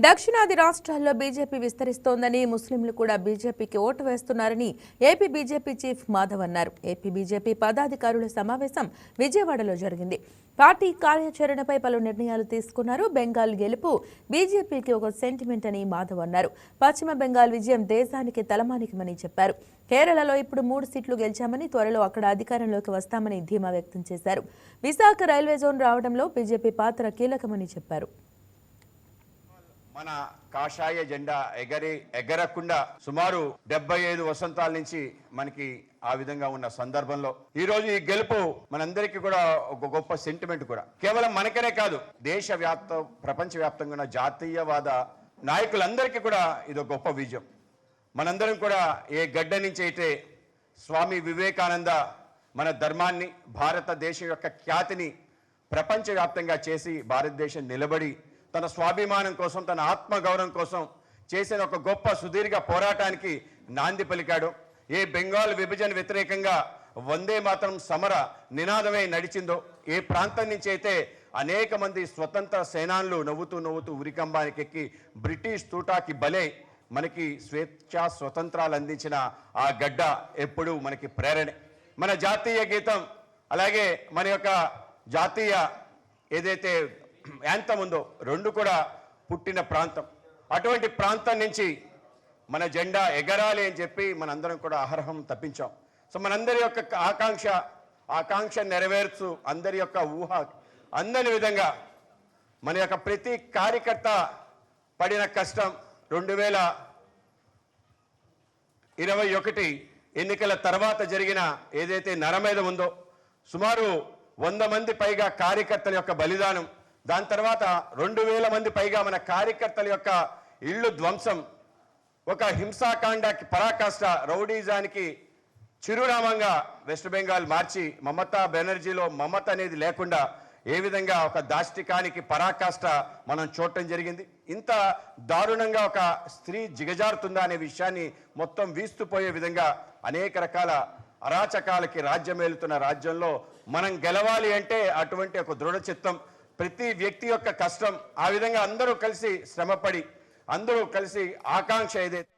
దక్షిణాది రాష్ట్రాల్లో బీజేపీ విస్తరిస్తోందని ముస్లింలు కూడా బీజేపీకి ఓటు వేస్తున్నారని ఏపీ బీజేపీ చీఫ్ మాధవ్ అన్నారు. ఏపీ బీజేపీ పదాధికారుల సమావేశం విజయవాడలో జరిగింది. పార్టీ కార్యాచరణపై పలు నిర్ణయాలు తీసుకున్నారు. బెంగాల్ గెలుపు బీజేపీకి ఒక సెంటిమెంట్ అని మాధవ్ అన్నారు. పశ్చిమ బెంగాల్ విజయం దేశానికి తలమానికమని చెప్పారు. కేరళలో ఇప్పుడు 3 సీట్లు గెలిచామని, త్వరలో అక్కడ అధికారంలోకి వస్తామని ధీమా వ్యక్తం చేశారు. విశాఖ రైల్వే జోన్ రావడంలో బీజేపీ పాత్ర కీలకమని చెప్పారు. మన కాషాయ జెండా ఎగరకుండా సుమారు 75 వసంతాల నుంచి మనకి ఆ విధంగా ఉన్న సందర్భంలో ఈ రోజు ఈ గెలుపు మనందరికీ కూడా ఒక గొప్ప సెంటిమెంట్ కూడా. కేవలం మనకనే కాదు, ప్రపంచవ్యాప్తంగా ఉన్న జాతీయవాద నాయకులందరికీ కూడా ఇది ఒక గొప్ప విజయం. మనందరం కూడా ఏ గడ్డ నుంచి అయితే స్వామి వివేకానంద మన ధర్మాన్ని, భారతదేశం యొక్క ఖ్యాతిని ప్రపంచవ్యాప్తంగా చేసి భారతదేశం నిలబడి తన స్వాభిమానం కోసం, తన ఆత్మగౌరవం కోసం చేసిన ఒక గొప్ప సుదీర్ఘ పోరాటానికి నాంది పలికాడు. ఏ బెంగాల్ విభజన వ్యతిరేకంగా వందే మాతరం సమర నినాదమే నడిచిందో, ఏ ప్రాంతం నుంచి అయితే అనేక మంది స్వతంత్ర సేనానులు నవ్వుతూ ఉరికంబానికి ఎక్కి బ్రిటిష్ తూటాకి బలే మనకి స్వతంత్రాలు అందించిన ఆ గడ్డ ఎప్పుడూ మనకి ప్రేరణే. మన జాతీయ గీతం, అలాగే మన యొక్క జాతీయ ఏదైతే యాంతం ఉందో, రెండు కూడా పుట్టిన ప్రాంతం. అటువంటి ప్రాంతం నుంచి మన జెండా ఎగరాలి అని చెప్పి మనందరం కూడా అహర్హం తప్పించాం. సో మనందరి యొక్క ఆకాంక్ష నెరవేర్చు, అందరి యొక్క ఊహ అందని విధంగా మన యొక్క ప్రతి కార్యకర్త పడిన కష్టం 2021 ఎన్నికల తర్వాత జరిగిన ఏదైతే నరమేధం ఉందో, సుమారు 100 మంది పైగా కార్యకర్తల యొక్క బలిదానం, దాని తర్వాత 2000 మంది పైగా మన కార్యకర్తల యొక్క ఇళ్ళు ధ్వంసం, ఒక హింసాకాండకి పరాకాష్ట, రౌడీజానికి చిరునామంగా వెస్ట్ బెంగాల్ మార్చి మమతా బెనర్జీలో మమత అనేది లేకుండా ఏ విధంగా ఒక దాష్టికానికి పరాకాష్ట మనం చూడటం జరిగింది. ఇంత దారుణంగా ఒక స్త్రీ జిగజారుతుందా అనే విషయాన్ని మొత్తం వీస్తుపోయే విధంగా అనేక రకాల అరాచకాలకి రాజ్యమేలుతున్న రాజ్యంలో మనం గెలవాలి అంటే అటువంటి ఒక దృఢ చిత్తం, ప్రతి వ్యక్తి యొక్క కష్టం, ఆ విధంగా అందరూ కలిసి శ్రమపడి, అందరూ కలిసి ఆకాంక్ష ఏదైతే